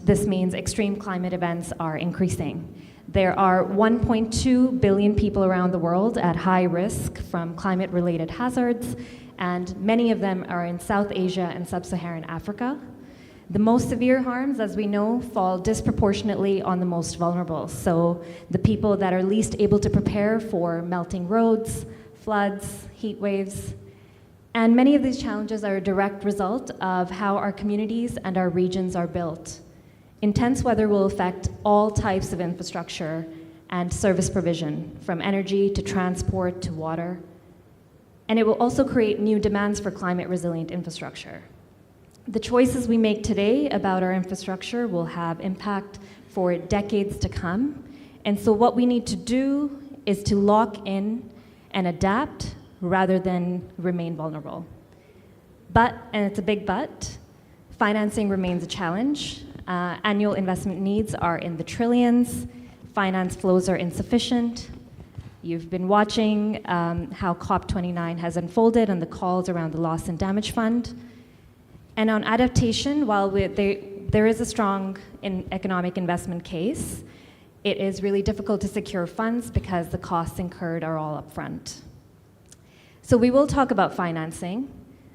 this means extreme climate events are increasing. There are 1.2 billion people around the world at high risk from climate-related hazards, and many of them are in South Asia and sub-Saharan Africa. The most severe harms, as we know, fall disproportionately on the most vulnerable. So the people that are least able to prepare for melting roads, floods, heat waves. And many of these challenges are a direct result of how our communities and our regions are built. Intense weather will affect all types of infrastructure and service provision, from energy to transport to water. And it will also create new demands for climate-resilient infrastructure. The choices we make today about our infrastructure will have impact for decades to come. And so what we need to do is to lock in and adapt rather than remain vulnerable. But, and it's a big but, financing remains a challenge. Annual investment needs are in the trillions. Finance flows are insufficient. You've been watching how COP29 has unfolded and the calls around the Loss and Damage Fund. And on adaptation, while there is a strong economic investment case, it is really difficult to secure funds because the costs incurred are all upfront. So we will talk about financing,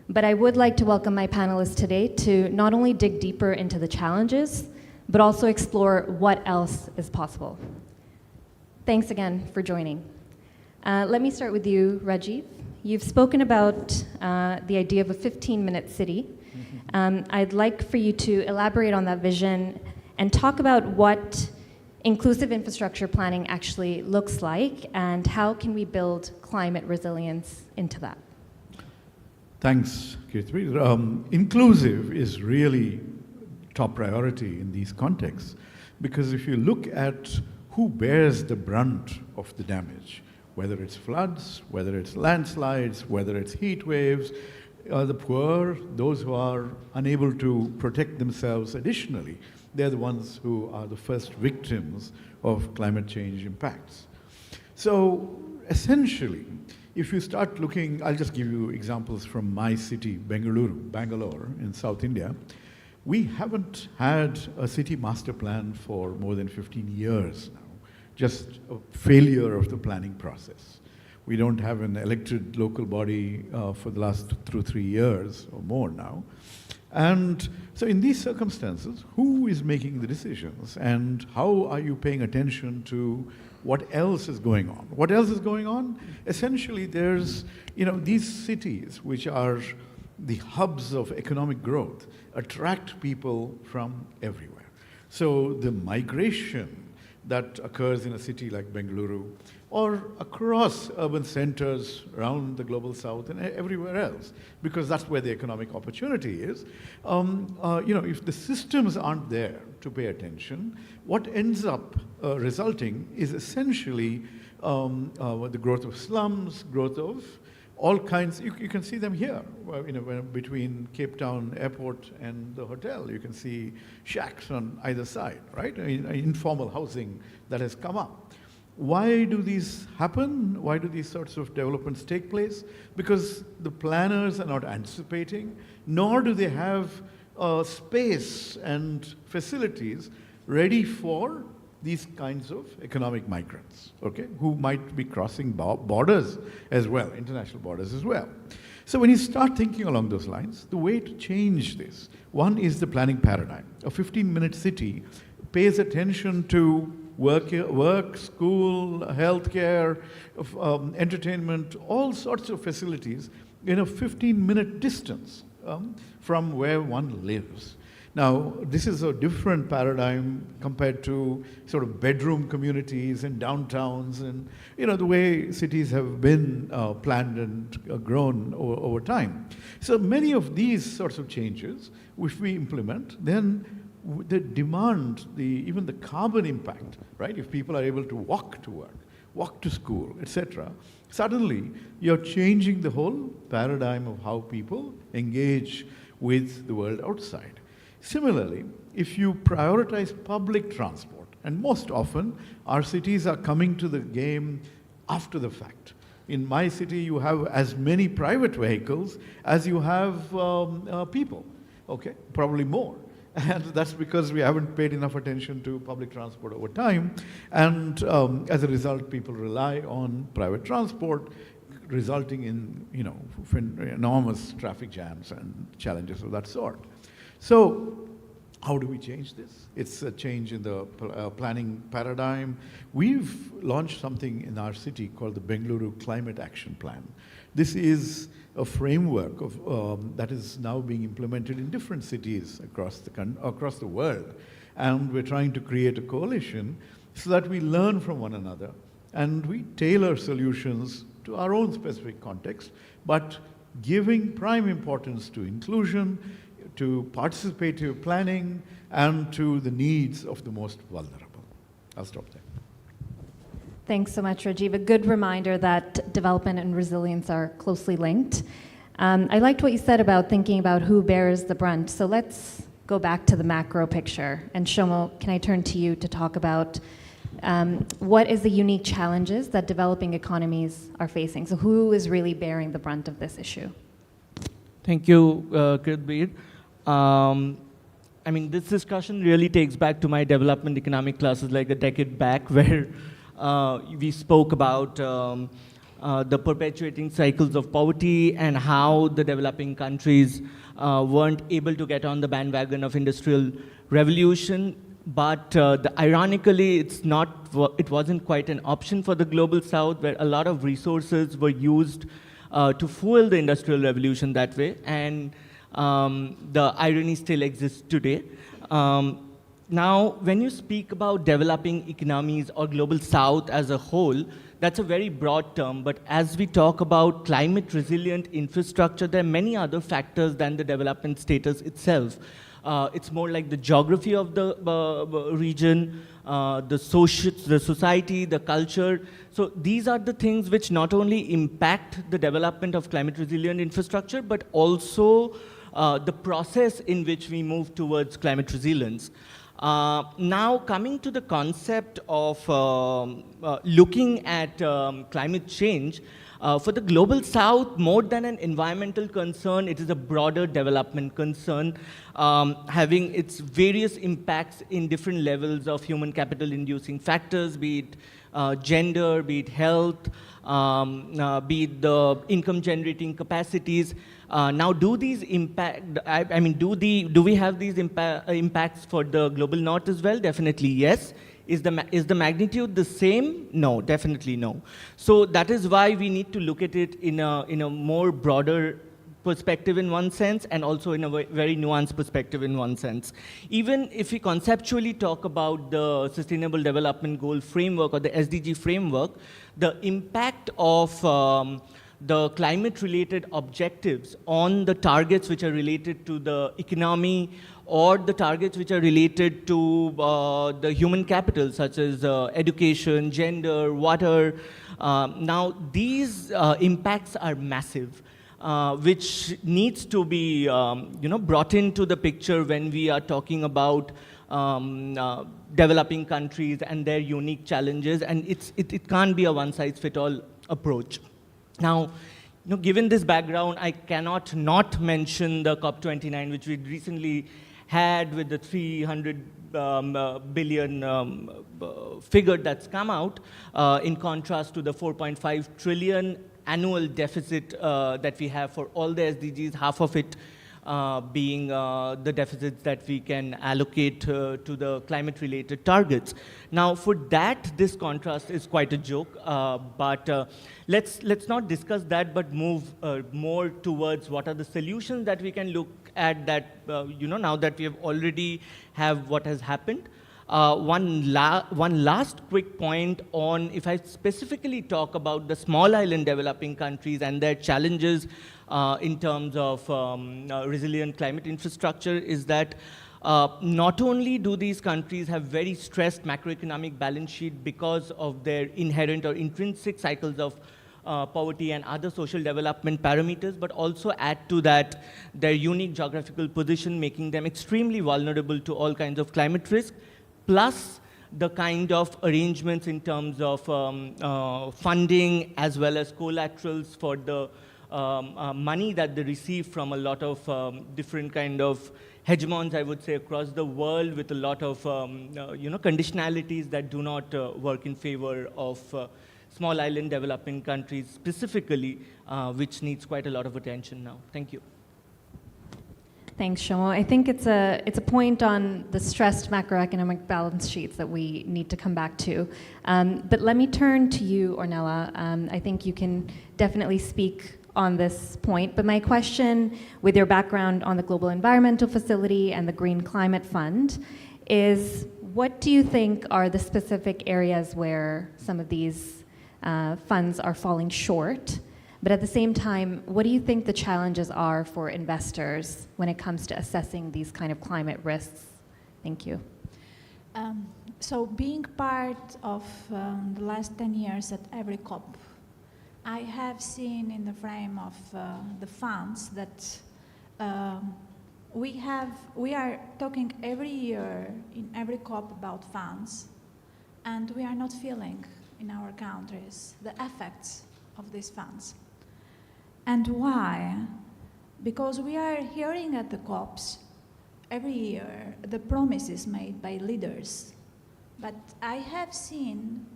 but I would like to welcome my panelists today to not only dig deeper into the challenges, but also explore what else is possible. Thanks again for joining. Let me start with you, Rajiv. You've spoken about the idea of a 15-minute city. I'd like for you to elaborate on that vision and talk about what inclusive infrastructure planning actually looks like and how can we build climate resilience into that. Thanks, Kirti. Inclusive is really top priority in these contexts, because if you look at who bears the brunt of the damage, whether it's floods, whether it's landslides, whether it's heat waves, the poor, those who are unable to protect themselves additionally, they're the ones who are the first victims of climate change impacts. So essentially, if you start looking, I'll just give you examples from my city, Bangalore in South India. We haven't had a city master plan for more than 15 years now, just a failure of the planning process. We don't have an elected local body for the last 2 or 3 years or more now. And so in these circumstances, who is making the decisions and how are you paying attention to what else is going on? What else is going on? Essentially, there's, these cities, which are the hubs of economic growth, attract people from everywhere. So the migration that occurs in a city like Bengaluru or across urban centers around the global south and everywhere else, because that's where the economic opportunity is. If the systems aren't there to pay attention, what ends up resulting is essentially the growth of slums, growth of all kinds. You can see them here, between Cape Town airport and the hotel. You can see shacks on either side, right? Informal housing that has come up. Why do these happen? Why do these sorts of developments take place? Because the planners are not anticipating, nor do they have space and facilities ready for these kinds of economic migrants, okay, who might be crossing borders as well, international borders as well. So when you start thinking along those lines, the way to change this, one is the planning paradigm. A 15-minute city pays attention to work, school, healthcare, entertainment, all sorts of facilities in a 15-minute distance from where one lives. Now, this is a different paradigm compared to sort of bedroom communities and downtowns and, the way cities have been planned and grown over time. So many of these sorts of changes, if we implement, then the demand, even the carbon impact, right? If people are able to walk to work, walk to school, etc., suddenly you're changing the whole paradigm of how people engage with the world outside. Similarly, if you prioritize public transport, and most often our cities are coming to the game after the fact. In my city, you have as many private vehicles as you have people, okay, probably more. And that's because we haven't paid enough attention to public transport over time. And as a result, people rely on private transport, resulting in, enormous traffic jams and challenges of that sort. So how do we change this? It's a change in the planning paradigm. We've launched something in our city called the Bengaluru Climate Action Plan. This is a framework of, that is now being implemented in different cities across the world. And we're trying to create a coalition so that we learn from one another and we tailor solutions to our own specific context, but giving prime importance to inclusion, to participative planning, and to the needs of the most vulnerable. I'll stop there. Thanks so much, Rajiv. A good reminder that development and resilience are closely linked. I liked what you said about thinking about who bears the brunt. So let's go back to the macro picture. And Shomo, can I turn to you to talk about what is the unique challenges that developing economies are facing? So who is really bearing the brunt of this issue? Thank you, Kirbir. This discussion really takes back to my development economic classes like a decade back, where we spoke about the perpetuating cycles of poverty and how the developing countries weren't able to get on the bandwagon of industrial revolution. But ironically, it wasn't quite an option for the global south, where a lot of resources were used to fuel the industrial revolution that way. And the irony still exists today. Now, when you speak about developing economies or global south as a whole, that's a very broad term. But as we talk about climate resilient infrastructure, there are many other factors than the development status itself. It's more like the geography of the region, the society, the culture. So these are the things which not only impact the development of climate resilient infrastructure, but also the process in which we move towards climate resilience. Now, coming to the concept of looking at climate change, for the global south, more than an environmental concern, it is a broader development concern, having its various impacts in different levels of human capital inducing factors, be it gender, be it health, be it the income generating capacities. Now, do these impact, do we have these impacts for the global north as well? Definitely yes. Is the magnitude the same? No, definitely no. So that is why we need to look at it in a more broader perspective in one sense, and also in a very nuanced perspective in one sense. Even if we conceptually talk about the Sustainable Development Goal framework or the SDG framework, the impact of the climate-related objectives on the targets which are related to the economy or the targets which are related to the human capital, such as education, gender, water. Now, these impacts are massive, which needs to be brought into the picture when we are talking about developing countries and their unique challenges, and it can't be a one-size-fits-all approach. Now, given this background, I cannot not mention the COP29, which we recently had with the 300 billion figure that's come out, in contrast to the 4.5 trillion annual deficit that we have for all the SDGs, half of it being the deficits that we can allocate to the climate-related targets. Now, for that, this contrast is quite a joke, but let's not discuss that, but move more towards what are the solutions that we can look at that, now that we have already have what has happened. One last quick point on, if I specifically talk about the small island developing countries and their challenges in terms of resilient climate infrastructure, is that not only do these countries have very stressed macroeconomic balance sheet because of their inherent or intrinsic cycles of poverty and other social development parameters, but also add to that their unique geographical position, making them extremely vulnerable to all kinds of climate risk, plus the kind of arrangements in terms of funding as well as collaterals for the money that they receive from a lot of different kind of hegemons, I would say, across the world, with a lot of conditionalities that do not work in favor of small island developing countries specifically, which needs quite a lot of attention now. Thank you. Thanks, Shomo. I think it's a point on the stressed macroeconomic balance sheets that we need to come back to. But let me turn to you, Ornella. I think you can definitely speak on this point. But my question, with your background on the Global Environmental Facility and the Green Climate Fund, is what do you think are the specific areas where some of these funds are falling short? But at the same time, what do you think the challenges are for investors when it comes to assessing these kind of climate risks? Thank you. So being part of the last 10 years at every COP, I have seen in the frame of the funds that we are talking every year in every COP about funds, and we are not feeling in our countries the effects of these funds. And why? Because we are hearing at the COPs every year the promises made by leaders. But I have seen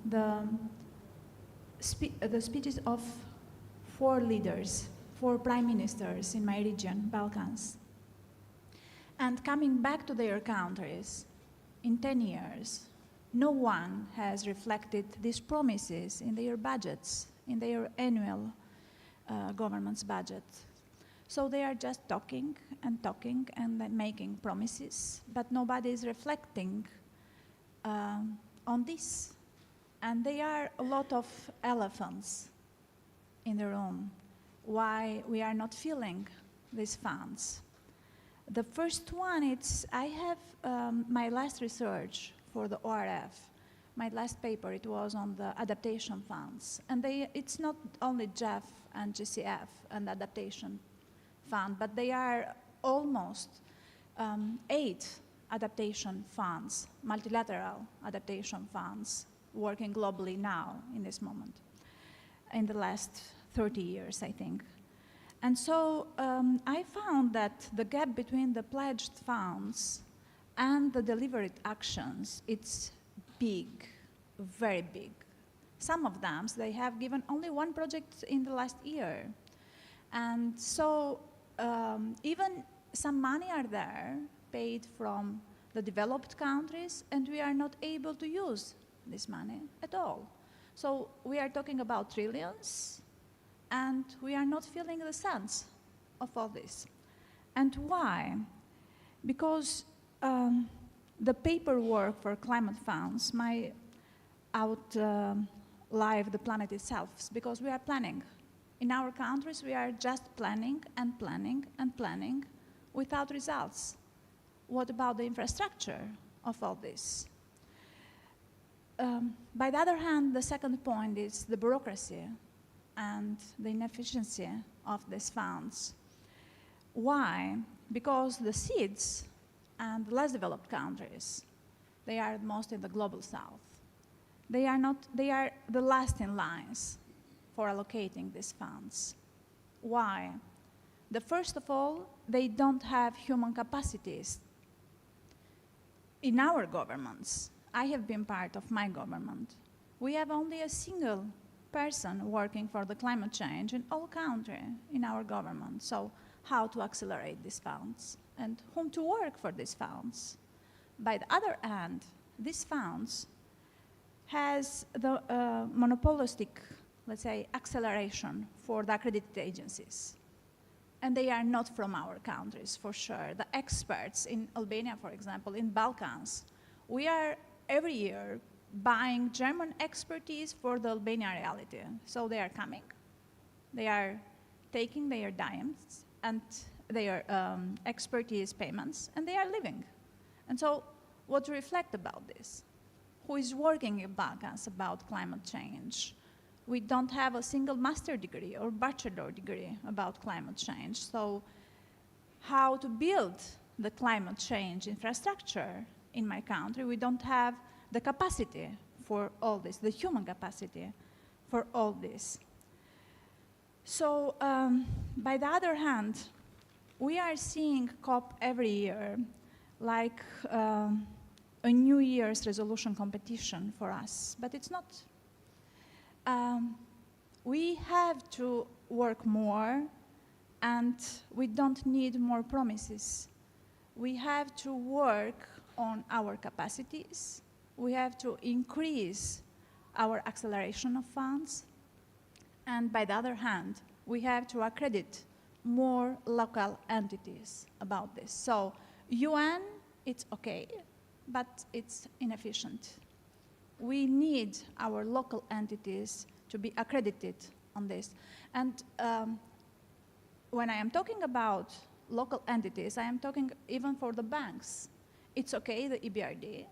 the speeches of 4 leaders, 4 prime ministers in my region, Balkans. And coming back to their countries in 10 years, no one has reflected these promises in their budgets, in their annual government's budget. So they are just talking and then making promises, but nobody is reflecting on this. And there are a lot of elephants in the room. Why we are not feeling these funds? The first one, I have my last research for the ORF. My last paper, it was on the adaptation funds. And it's not only GEF and GCF and adaptation fund, but they are almost 8 adaptation funds, multilateral adaptation funds, working globally now in this moment, in the last 30 years, I think. And so I found that the gap between the pledged funds and the delivered actions, it's big, very big. Some of them, they have given only 1 project in the last year. And so even some money are there paid from the developed countries, and we are not able to use this money at all. So we are talking about trillions, and we are not feeling the sense of all this. And why? Because the paperwork for climate funds might outlive the planet itself, because we are planning. In our countries, we are just planning and planning and planning without results. What about the infrastructure of all this? By the other hand, the second point is the bureaucracy and the inefficiency of these funds. Why? Because the seeds and less developed countries, they are most in the global south. They are the last in lines for allocating these funds. Why? First of all, they don't have human capacities. In our governments, I have been part of my government, we have only a single person working for the climate change in all countries in our government. So how to accelerate these funds and whom to work for these funds? By the other hand, these funds has the monopolistic, let's say, acceleration for the accredited agencies. And they are not from our countries, for sure. The experts in Albania, for example, in Balkans, we are every year buying German expertise for the Albania reality. So they are coming, they are taking their dimes and their expertise payments, and they are leaving. And so what to reflect about this? Who is working in Balkans about climate change? We don't have a single master degree or bachelor degree about climate change. So how to build the climate change infrastructure in my country? We don't have the capacity for all this, the human capacity for all this. So, by the other hand, we are seeing COP every year like a New Year's resolution competition for us, but it's not. We have to work more, and we don't need more promises. We have to work on our capacities. We have to increase our acceleration of funds. And by the other hand, we have to accredit more local entities about this. So UN, it's okay, but it's inefficient. We need our local entities to be accredited on this. And when I am talking about local entities, I am talking even for the banks. It's okay, the EBRD,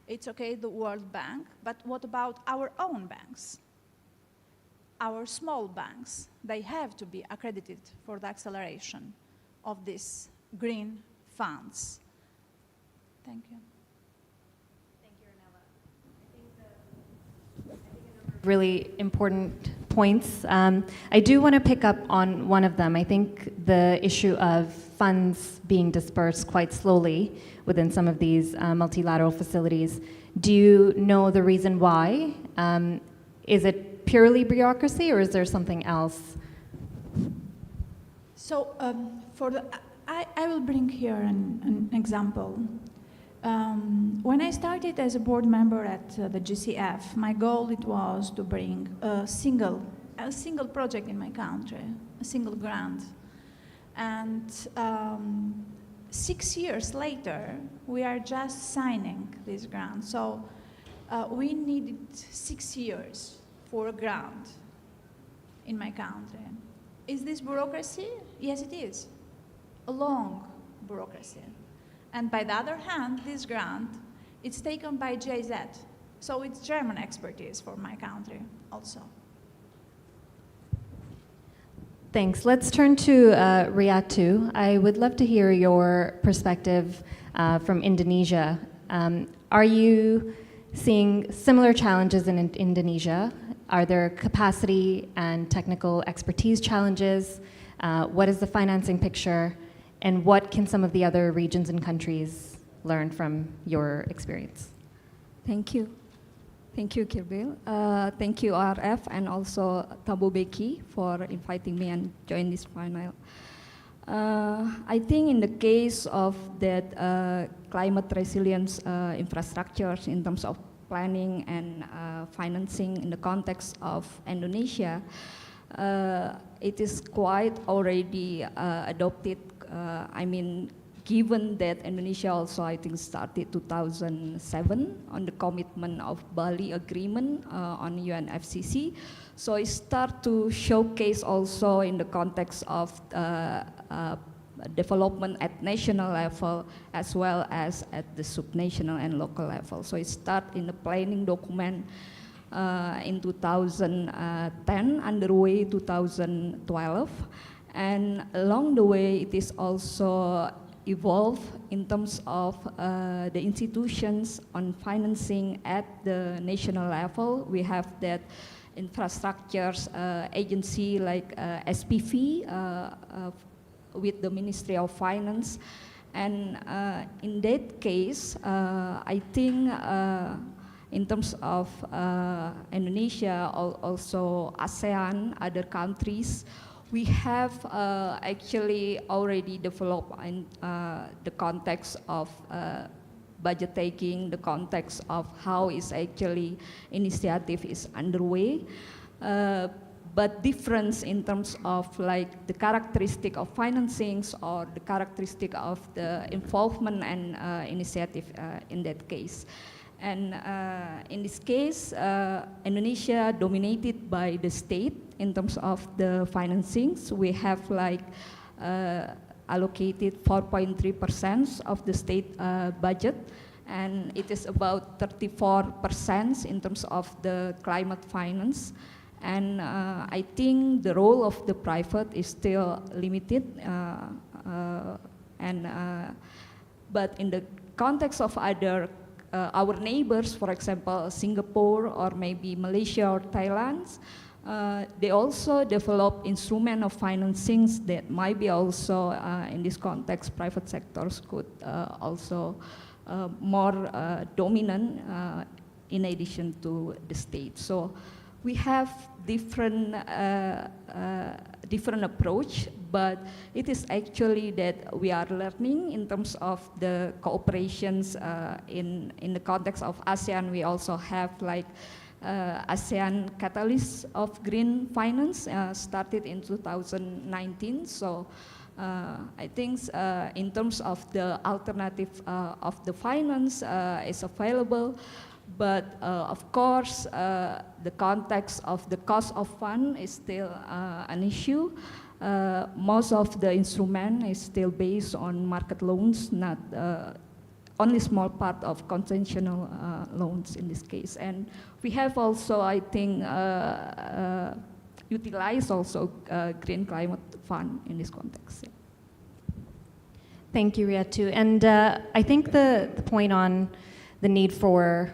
it's okay, the World Bank, but what about our own banks? Our small banks, they have to be accredited for the acceleration of these green funds. Thank you. Thank you, Ornella. I think really important points. I do want to pick up on one of them. I think the issue of funds being dispersed quite slowly within some of these multilateral facilities. Do you know the reason why? Is it purely bureaucracy, or is there something else? So I will bring here an example. When I started as a board member at the GCF, my goal it was to bring a single project in my country, a single grant. And 6 years later, we are just signing this grant. So we needed 6 years for a grant in my country. Is this bureaucracy? Yes, it is. A long bureaucracy. And by the other hand, this grant, it's taken by JZ. So it's German expertise for my country also. Thanks. Let's turn to Riyatu. I would love to hear your perspective from Indonesia. Are you seeing similar challenges in Indonesia? Are there capacity and technical expertise challenges? What is the financing picture? And what can some of the other regions and countries learn from your experience? Thank you. Thank you, Kirbil. Thank you, RF, and also Thabo Beki for inviting me and join this panel. I think in the case of that climate resilience infrastructures in terms of planning and financing in the context of Indonesia, it is quite already adopted. I mean, given that Indonesia also, I think, started 2007 on the commitment of Bali Agreement on UNFCCC. So it start to showcase also in the context of development at national level as well as at the subnational and local level. So it start in the planning document in 2010, underway 2012. And along the way, it is also evolved in terms of the institutions on financing at the national level. We have that infrastructures agency like SPV with the Ministry of Finance. And in that case, I think in terms of Indonesia, also ASEAN, other countries, we have actually already developed in the context of budget taking, the context of how is actually initiative is underway, but difference in terms of like the characteristic of financings or the characteristic of the involvement and initiative in that case. And in this case, Indonesia dominated by the state in terms of the financings. We have like allocated 4.3% of the state budget, and it is about 34% in terms of the climate finance. And I think the role of the private is still limited, but in the context of other our neighbors, for example, Singapore or maybe Malaysia or Thailand, They also develop instrument of financings that might be also, in this context, private sectors could also more dominant in addition to the state. So we have different different approach, but it is actually that we are learning in terms of the cooperations in the context of ASEAN. We also have like ASEAN Catalyst of Green Finance started in 2019. So I think in terms of the alternative of the finance is available, but of course the context of the cost of fund is still an issue. Most of the instrument is still based on market loans, not only small part of conventional loans in this case. And we have also, I think, utilized also Green Climate Fund in this context. Yeah. Thank you, Riatu. And I think the point on the need for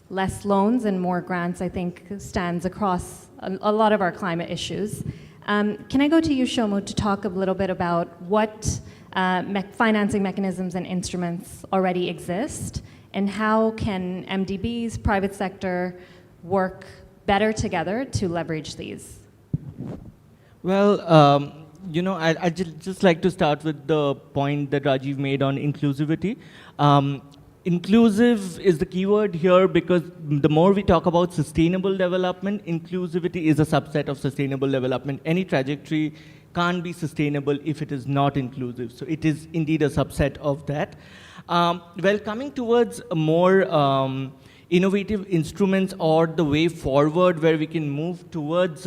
less loans and more grants, I think, stands across a lot of our climate issues. Can I go to you, Shomu, to talk a little bit about what financing mechanisms and instruments already exist, and how can MDBs, private sector, work better together to leverage these? Well, you know, I'd just like to start with the point that Rajiv made on inclusivity. Inclusive is the keyword here because the more we talk about sustainable development, inclusivity is a subset of sustainable development. Any trajectory can't be sustainable if it is not inclusive. So it is indeed a subset of that. Well, coming towards more innovative instruments or the way forward where we can move towards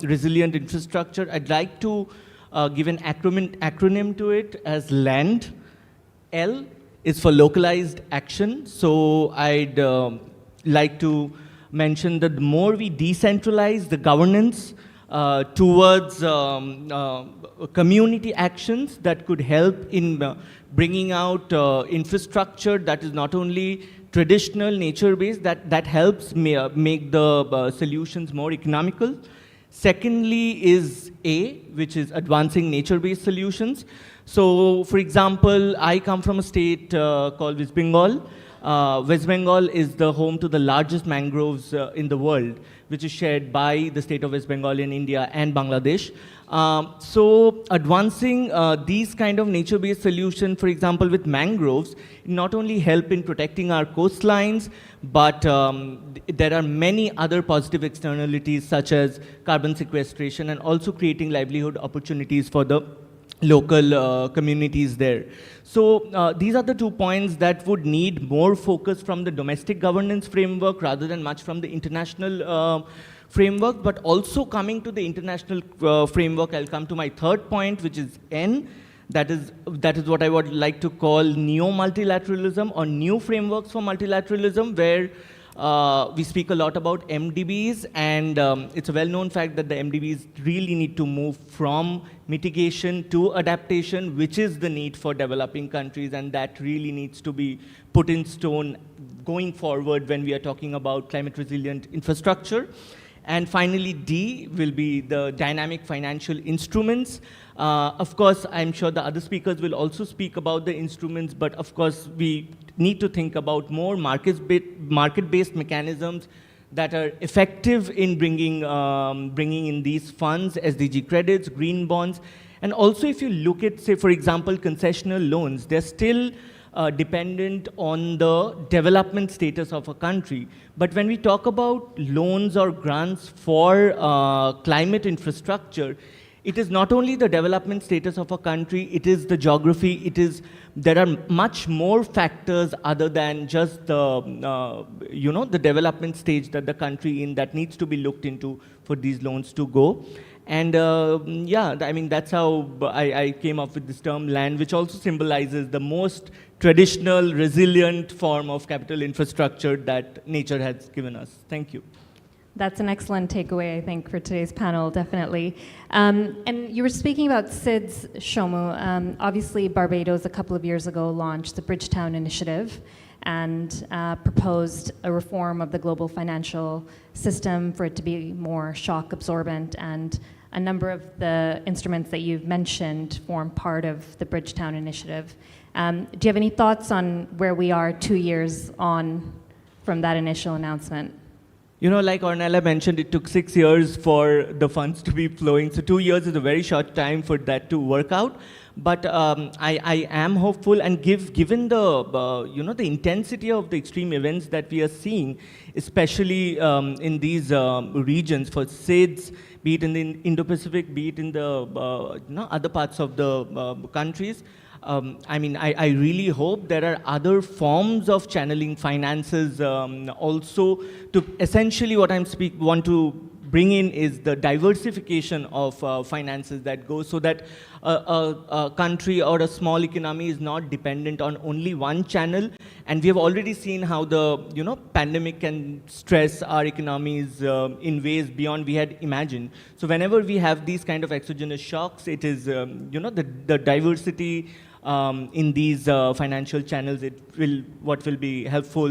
resilient infrastructure, I'd like to give an acronym to it as LAND. L is for localized action. So I'd like to mention that the more we decentralize the governance towards community actions that could help in bringing out infrastructure that is not only traditional, nature-based, that helps make the solutions more economical. Secondly is A, which is advancing nature-based solutions. So, for example, I come from a state called West Bengal. West Bengal is the home to the largest mangroves in the world, which is shared by the state of West Bengal in India and Bangladesh. So advancing these kind of nature-based solutions, for example, with mangroves, not only help in protecting our coastlines, but there are many other positive externalities such as carbon sequestration and also creating livelihood opportunities for the local communities there. So these are the 2 points that would need more focus from the domestic governance framework rather than much from the international framework. But also coming to the international framework, I'll come to my 3rd point, which is N. That is what I would like to call neo-multilateralism or new frameworks for multilateralism, where we speak a lot about MDBs, and it's a well-known fact that the MDBs really need to move from mitigation to adaptation, which is the need for developing countries, and that really needs to be put in stone going forward when we are talking about climate resilient infrastructure. And finally, D will be the dynamic financial instruments. Of course, I'm sure the other speakers will also speak about the instruments, but of course, we need to think about more market-based mechanisms that are effective in bringing in these funds, SDG credits, green bonds. And also, if you look at, say, for example, concessional loans, they're still dependent on the development status of a country. But when we talk about loans or grants for climate infrastructure, it is not only the development status of a country, it is the geography, there are much more factors other than just the, the development stage that the country in that needs to be looked into for these loans to go. And yeah, I mean, that's how I came up with this term LAND, which also symbolizes the most traditional, resilient form of capital infrastructure that nature has given us. Thank you. That's an excellent takeaway, I think, for today's panel, definitely. And you were speaking about SIDS, Shomu. Obviously, Barbados, a couple of years ago, launched the Bridgetown Initiative. and proposed a reform of the global financial system for it to be more shock absorbent, and a number of the instruments that you've mentioned form part of the Bridgetown Initiative. Do you have any thoughts on where we are 2 years on from that initial announcement? You know, like Ornella mentioned, it took 6 years for the funds to be flowing. So 2 years is a very short time for that to work out. But I am hopeful, and given the the intensity of the extreme events that we are seeing, especially in these regions for SIDS, be it in the Indo-Pacific, be it in the other parts of the countries. I mean, I really hope there are other forms of channeling finances also to essentially what want to bring in is the diversification of finances that go so that a country or a small economy is not dependent on only one channel. And we have already seen how the pandemic can stress our economies in ways beyond we had imagined. So whenever we have these kind of exogenous shocks, it is the diversity in these financial channels, what will be helpful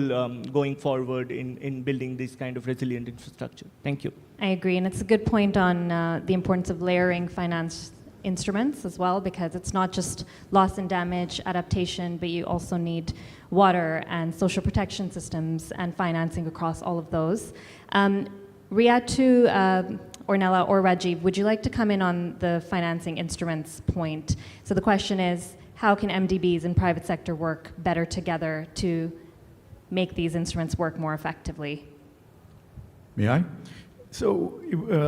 going forward in building this kind of resilient infrastructure. Thank you. I agree, and it's a good point on the importance of layering finance instruments as well, because it's not just loss and damage adaptation, but you also need water and social protection systems and financing across all of those. Riyatu, Ornella, or Rajiv, would you like to come in on the financing instruments point? So the question is, how can MDBs and private sector work better together to make these instruments work more effectively? May I? So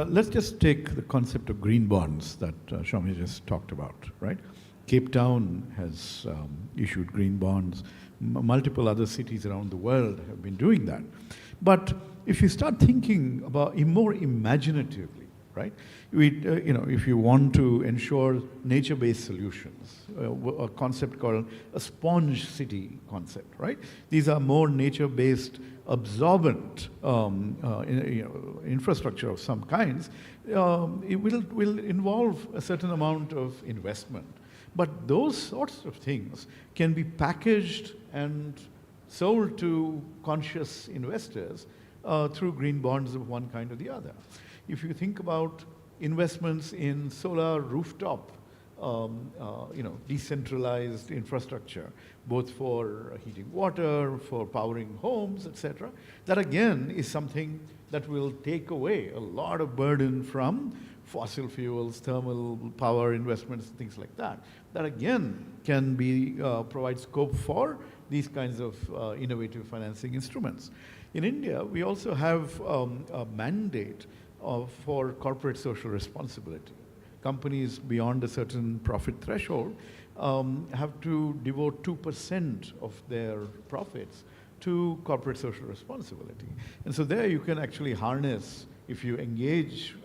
let's just take the concept of green bonds that Shami just talked about, right? Cape Town has issued green bonds. Multiple other cities around the world have been doing that. But if you start thinking about more imaginatively, right? If you want to ensure nature-based solutions, a concept called a sponge city concept, right? These are more nature-based, absorbent infrastructure of some kinds. It will involve a certain amount of investment. But those sorts of things can be packaged and sold to conscious investors through green bonds of one kind or the other. If you think about investments in solar rooftop, decentralized infrastructure, both for heating water, for powering homes, etc., that again is something that will take away a lot of burden from fossil fuels, thermal power investments, things like that. That again can provide scope for these kinds of innovative financing instruments. In India, we also have a mandate for corporate social responsibility. Companies beyond a certain profit threshold have to devote 2% of their profits to corporate social responsibility. And so there you can actually harness, if you engage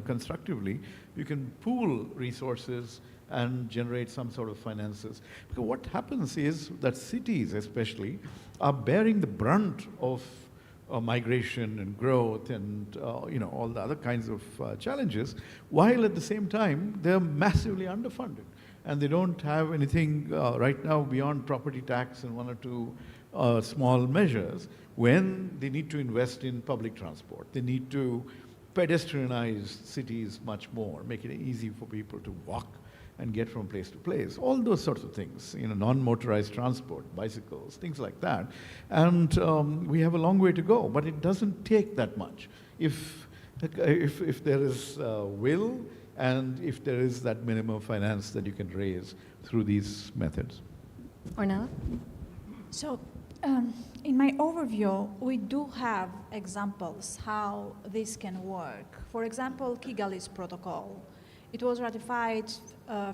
constructively, you can pool resources and generate some sort of finances. Because what happens is that cities especially are bearing the brunt of migration and growth and all the other kinds of challenges, while at the same time they're massively underfunded. And they don't have anything right now beyond property tax and one or two small measures when they need to invest in public transport. They need to pedestrianize cities much more, make it easy for people to walk and get from place to place, all those sorts of things, non-motorized transport, bicycles, things like that. And we have a long way to go, but it doesn't take that much. If there is will and if there is that minimum finance that you can raise through these methods. Ornella? So, in my overview, we do have examples how this can work. For example, Kigali's protocol. It was ratified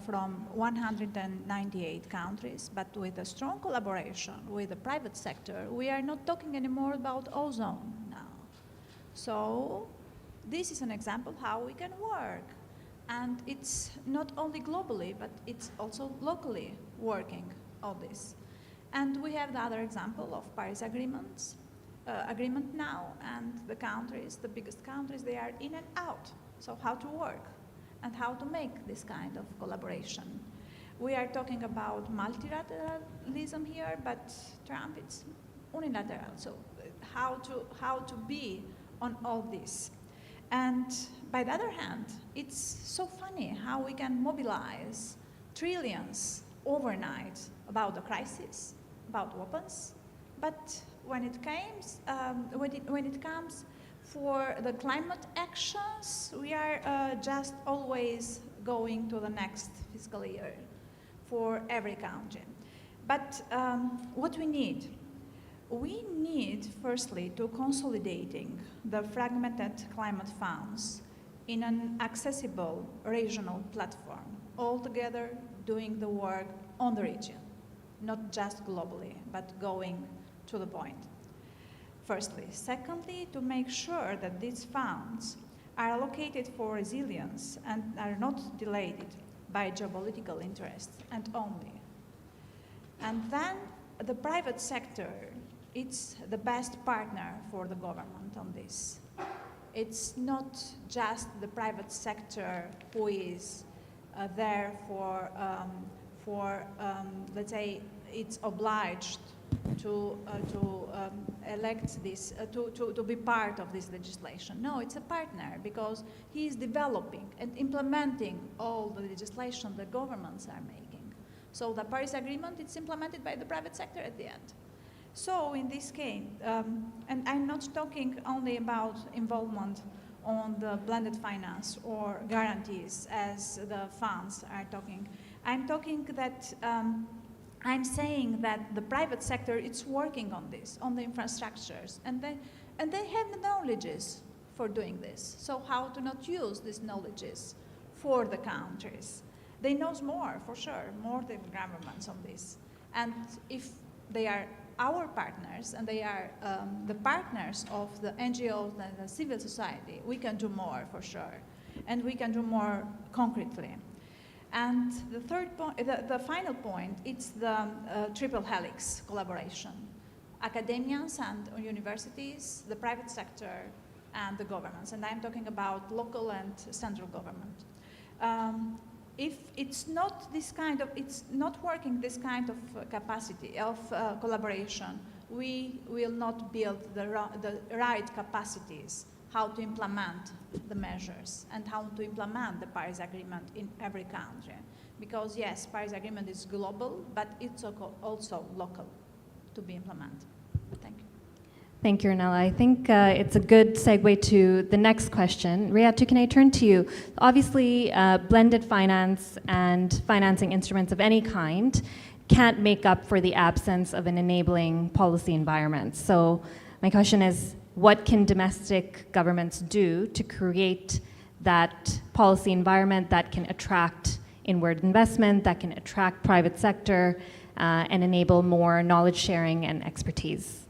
from 198 countries, but with a strong collaboration with the private sector, we are not talking anymore about ozone now. So this is an example how we can work. And it's not only globally, but it's also locally working on this. And we have the other example of Paris agreement now, and the countries, the biggest countries, they are in and out. So how to work and how to make this kind of collaboration. We are talking about multilateralism here, but Trump, it's unilateral. So how to be on all this. And by the other hand, it's so funny how we can mobilize trillions overnight about the crisis, about weapons, but when it comes for the climate actions, we are just always going to the next fiscal year for every country. But what we need firstly to consolidating the fragmented climate funds in an accessible regional platform, all together doing the work on the region, not just globally, but going to the point. Firstly. Secondly, to make sure that these funds are allocated for resilience and are not delayed by geopolitical interests and only. And then the private sector, it's the best partner for the government on this. It's not just the private sector who is there for let's say, it's obliged to elect this, to be part of this legislation. No, it's a partner because he is developing and implementing all the legislation the governments are making. So the Paris Agreement, it's implemented by the private sector at the end. So in this case, and I'm not talking only about involvement on the blended finance or guarantees as the funds are talking. I'm talking that I'm saying that the private sector is working on this, on the infrastructures, and they have the knowledges for doing this. So how to not use these knowledges for the countries? They know more, for sure, more than governments on this. And if they are our partners and they are the partners of the NGOs and the civil society, we can do more, for sure. And we can do more concretely. And the third point, the final point, it's the triple helix collaboration. Academians and universities, the private sector, and the governments. And I'm talking about local and central government. If it's not this kind of, it's not working this kind of capacity of collaboration, we will not build the right capacities how to implement the measures and how to implement the Paris Agreement in every country. Because yes, Paris Agreement is global, but it's also local to be implemented. Thank you. Thank you, Ornella. I think it's a good segue to the next question. Riyatu, can I turn to you? Obviously, blended finance and financing instruments of any kind can't make up for the absence of an enabling policy environment. So my question is, what can domestic governments do to create that policy environment that can attract inward investment, that can attract private sector, and enable more knowledge sharing and expertise?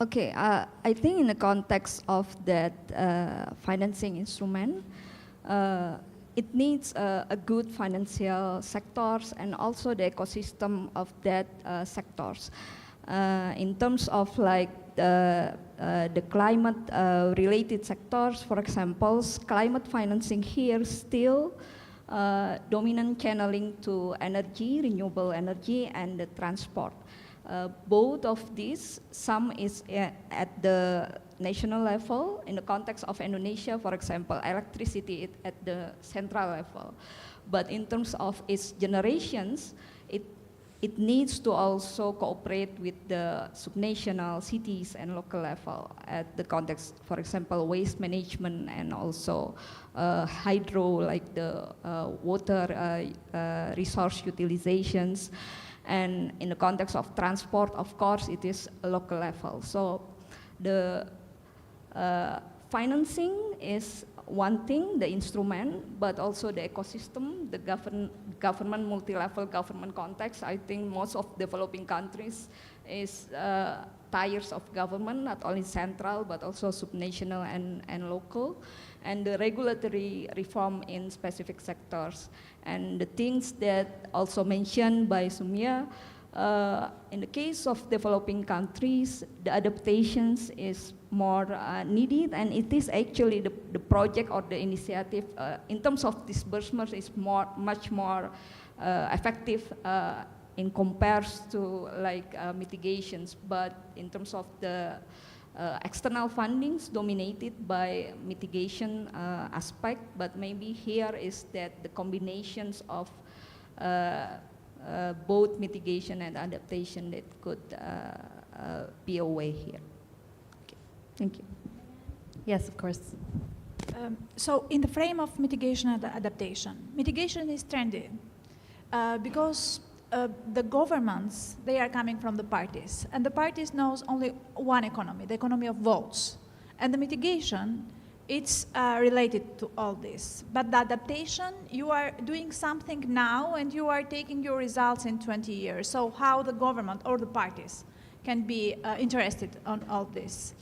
Okay, I think in the context of that financing instrument, it needs a good financial sectors and also the ecosystem of that sectors. In terms of like the climate related sectors, for example, climate financing here still dominant channeling to energy, renewable energy, and the transport. Both of these, some is at the national level. In the context of Indonesia, for example, electricity at the central level. But in terms of its generations, it needs to also cooperate with the subnational cities and local level at the context, for example, waste management and also hydro, like the water resource utilizations. And in the context of transport, of course, it is a local level. So the financing is one thing, the instrument, but also the ecosystem, the government, multi-level government context. I think most of developing countries is tiers of government, not only central, but also subnational and local, and the regulatory reform in specific sectors. And the things that also mentioned by Sumya, in the case of developing countries, the adaptations is more needed, and it is actually the project or the initiative in terms of disbursement is much more effective in compares to like mitigations, but in terms of the external fundings dominated by mitigation aspect, but maybe here is that the combinations of both mitigation and adaptation that could be a way here. Okay. Thank you. Yes, of course. So in the frame of mitigation and adaptation, mitigation is trendy because the governments, they are coming from the parties, and the parties knows only one economy, the economy of votes. And the mitigation, it's related to all this. But the adaptation, you are doing something now and you are taking your results in 20 years. So how the government or the parties can be interested on all this.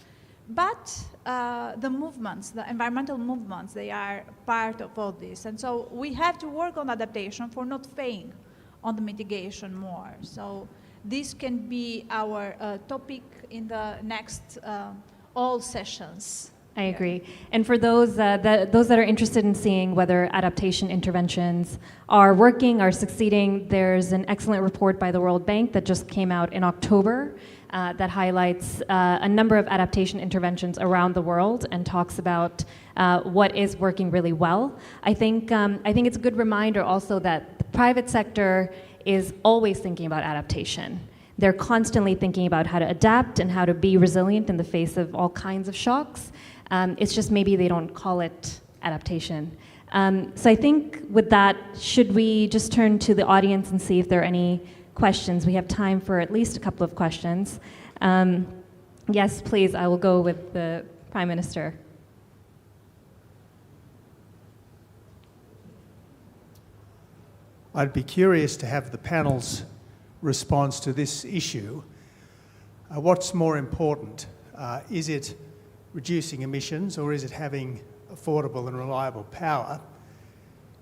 But the movements, the environmental movements, they are part of all this. And so we have to work on adaptation for not failing on the mitigation more. So this can be our topic in the next all sessions. I agree. And for those that are interested in seeing whether adaptation interventions are working, are succeeding, there's an excellent report by the World Bank that just came out in October that highlights a number of adaptation interventions around the world and talks about what is working really well. I think it's a good reminder also that the private sector is always thinking about adaptation. They're constantly thinking about how to adapt and how to be resilient in the face of all kinds of shocks. It's just maybe they don't call it adaptation. So I think with that, should we just turn to the audience and see if there are any questions? We have time for at least a couple of questions. Yes, please, I will go with the Prime Minister. I'd be curious to have the panel's response to this issue. What's more important? Is it reducing emissions, or is it having affordable and reliable power?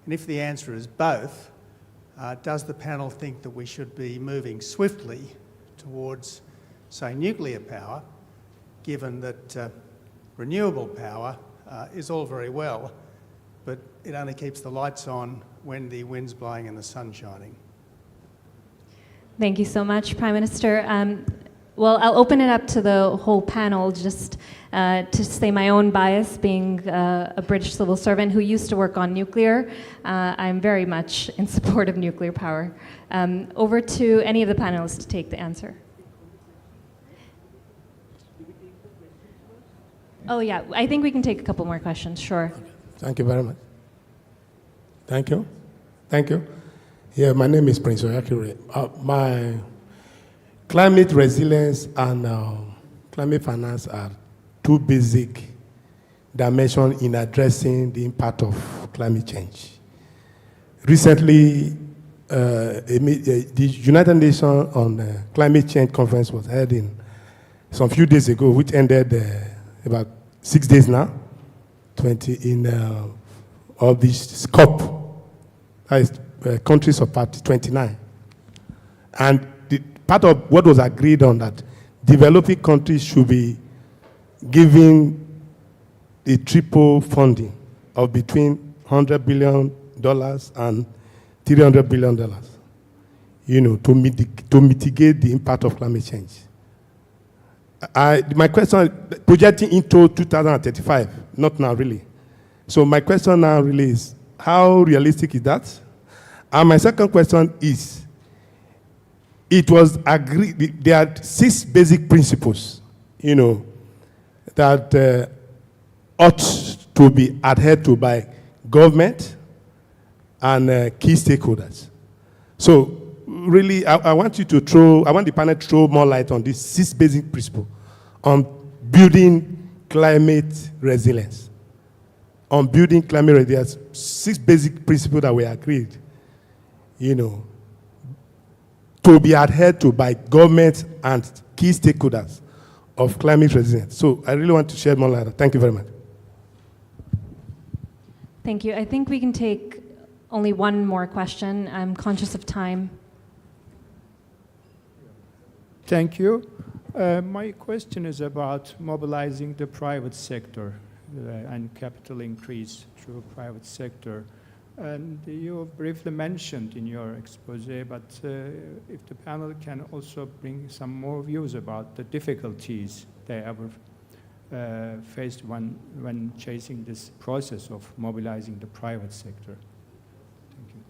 And if the answer is both, does the panel think that we should be moving swiftly towards, say, nuclear power, given that renewable power is all very well, but it only keeps the lights on when the wind's blowing and the sun's shining? Thank you so much, Prime Minister. Well, I'll open it up to the whole panel just to say my own bias, being a British civil servant who used to work on nuclear. I'm very much in support of nuclear power. Over to any of the panelists to take the answer. Oh yeah, I think we can take a couple more questions, sure. Thank you very much. Thank you. Thank you. Yeah, my name is Prince Oyakure. My climate resilience and climate finance are two basic dimensions in addressing the impact of climate change. Recently, the United Nations on Climate Change Conference was held in some few days ago, which ended about 6 days now, 20 in of this COP. That is countries of party 29. And part of what was agreed on that developing countries should be giving a triple funding of between $100 billion and $300 billion, you know, to mitigate the impact of climate change. My question, projecting into 2035, not now really. So my question now really is, how realistic is that? And my second question is, it was agreed, there are 6 basic principles, you know, that ought to be adhered to by government and key stakeholders. So really, I want the panel to throw more light on these 6 basic principles on building climate resilience. On building climate resilience, 6 basic principles that we agreed, you know, to be adhered to by government and key stakeholders of climate resilience. So I really want to share more light. Thank you very much. Thank you. I think we can take only one more question. I'm conscious of time. Thank you. My question is about mobilizing the private sector and capital increase through private sector. And you briefly mentioned in your expose, but if the panel can also bring some more views about the difficulties they ever faced when chasing this process of mobilizing the private sector. Thank you.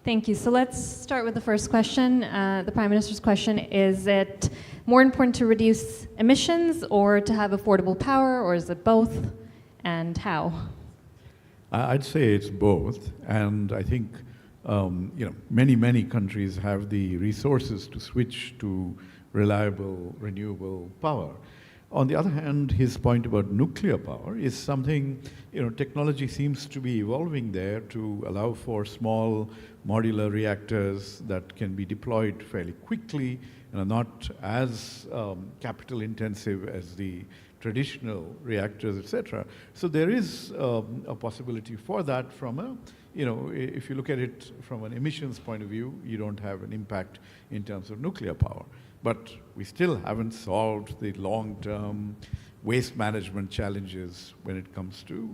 Thank you. So let's start with the first question. The Prime Minister's question, is it more important to reduce emissions or to have affordable power, or is it both, and how? I'd say it's both, and I think many countries have the resources to switch to reliable, renewable power. On the other hand, his point about nuclear power is something, technology seems to be evolving there to allow for small modular reactors that can be deployed fairly quickly and are not as capital intensive as the traditional reactors, etc. So there is a possibility for that from a, if you look at it from an emissions point of view, you don't have an impact in terms of nuclear power. But we still haven't solved the long-term waste management challenges when it comes to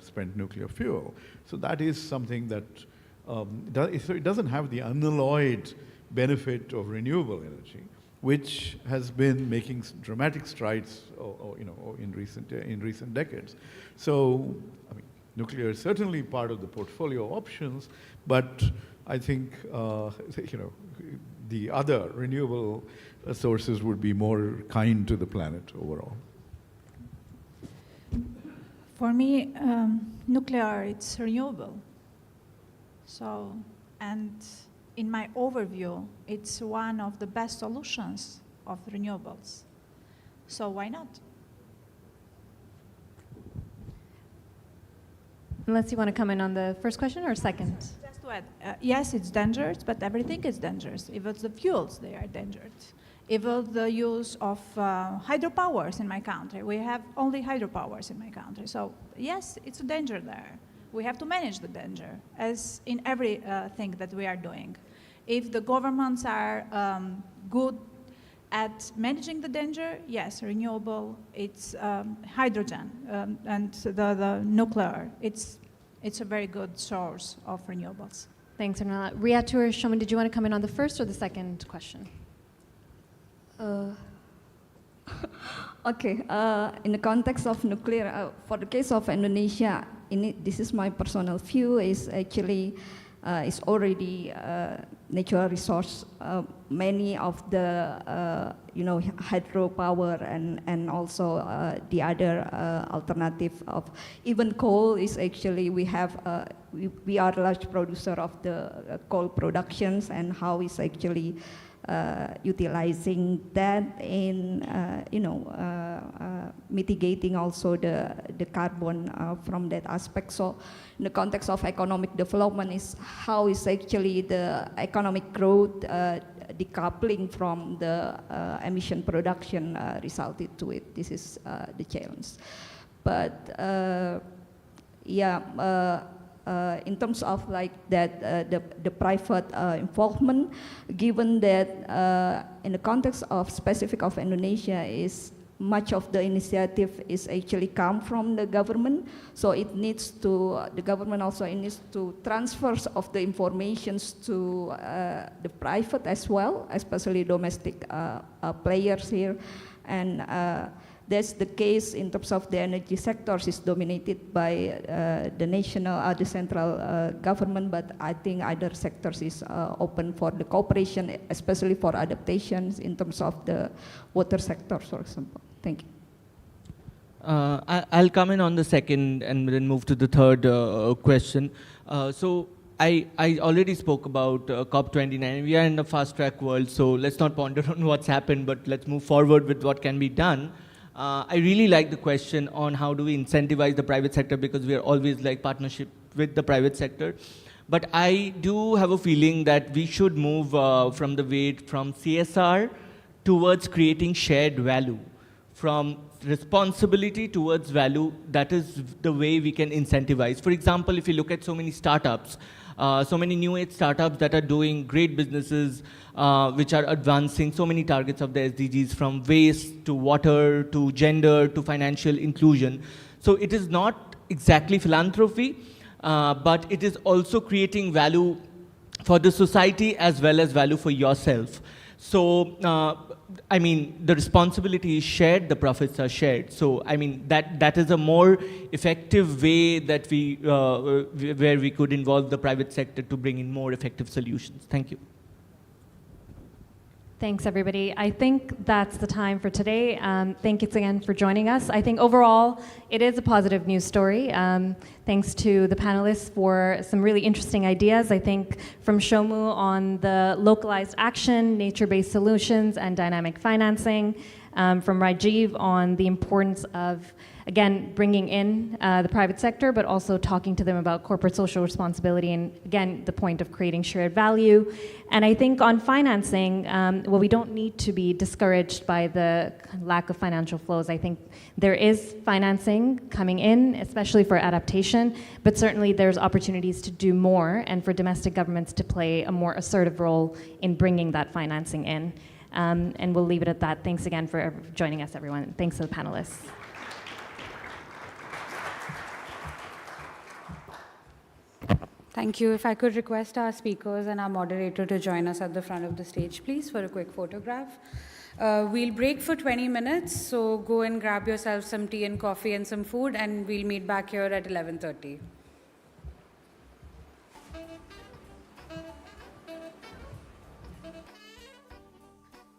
spent nuclear fuel. So that is something that, so it doesn't have the unalloyed benefit of renewable energy, which has been making dramatic strides, in recent decades. So, nuclear is certainly part of the portfolio of options, but I think, the other renewable sources would be more kind to the planet overall. For me, nuclear, it's renewable. So, and in my overview, it's one of the best solutions of renewables. So why not? Unless you want to come in on the first question or second? Just to add, yes, it's dangerous, but everything is dangerous. If it's the fuels, they are dangerous. If it's the use of hydropowers in my country, we have only hydropowers in my country. So yes, it's a danger there. We have to manage the danger, as in every thing that we are doing. If the governments are good at managing the danger, yes, renewable, it's hydrogen, and the nuclear, it's a very good source of renewables. Thanks, Ornella. Riatur Shoman, did you want to come in on the first or the second question? Okay, in the context of nuclear, for the case of Indonesia, this is my personal view, is actually is already natural resource. Many of the hydropower and also the other alternative of even coal is actually we have we are a large producer of the coal productions, and how is actually utilizing that in mitigating also the carbon from that aspect. So in the context of economic development is how is actually the economic growth decoupling from the emission production resulted to it. This is the challenge. But in terms of like that, the private involvement, given that in the context of specific of Indonesia is much of the initiative is actually come from the government, so it needs to, the government also needs to transfer of the informations to the private as well, especially domestic players here, and that's the case in terms of the energy sectors is dominated by the national, the central government, but I think other sectors is open for the cooperation, especially for adaptations in terms of the water sector, for example. Thank you. I'll come in on the second and then move to the third question. So I already spoke about COP29. We are in a fast-track world, so let's not ponder on what's happened, but let's move forward with what can be done. I really like the question on how do we incentivize the private sector, because we are always like partnership with the private sector. But I do have a feeling that we should move from the weight from CSR towards creating shared value. From responsibility towards value, that is the way we can incentivize. For example, if you look at so many startups, so many new age startups that are doing great businesses, which are advancing so many targets of the SDGs, from waste to water to gender to financial inclusion. So it is not exactly philanthropy, but it is also creating value for the society as well as value for yourself. So, I mean, the responsibility is shared, the profits are shared. So, I mean, that is a more effective way that where we could involve the private sector to bring in more effective solutions. Thank you. Thanks, everybody. I think that's the time for today. Thank you again for joining us. I think overall, it is a positive news story. Thanks to the panelists for some really interesting ideas. I think from Shomu on the localized action, nature-based solutions, and dynamic financing. From Rajiv on the importance of, again, bringing in the private sector, but also talking to them about corporate social responsibility, and again, the point of creating shared value. And I think on financing, well, we don't need to be discouraged by the lack of financial flows. I think there is financing coming in, especially for adaptation, but certainly there's opportunities to do more and for domestic governments to play a more assertive role in bringing that financing in. And we'll leave it at that. Thanks again for joining us, everyone. Thanks to the panelists. Thank you. If I could request our speakers and our moderator to join us at the front of the stage, please, for a quick photograph. We'll break for 20 minutes, so go and grab yourself some tea and coffee and some food, and we'll meet back here at 11:30.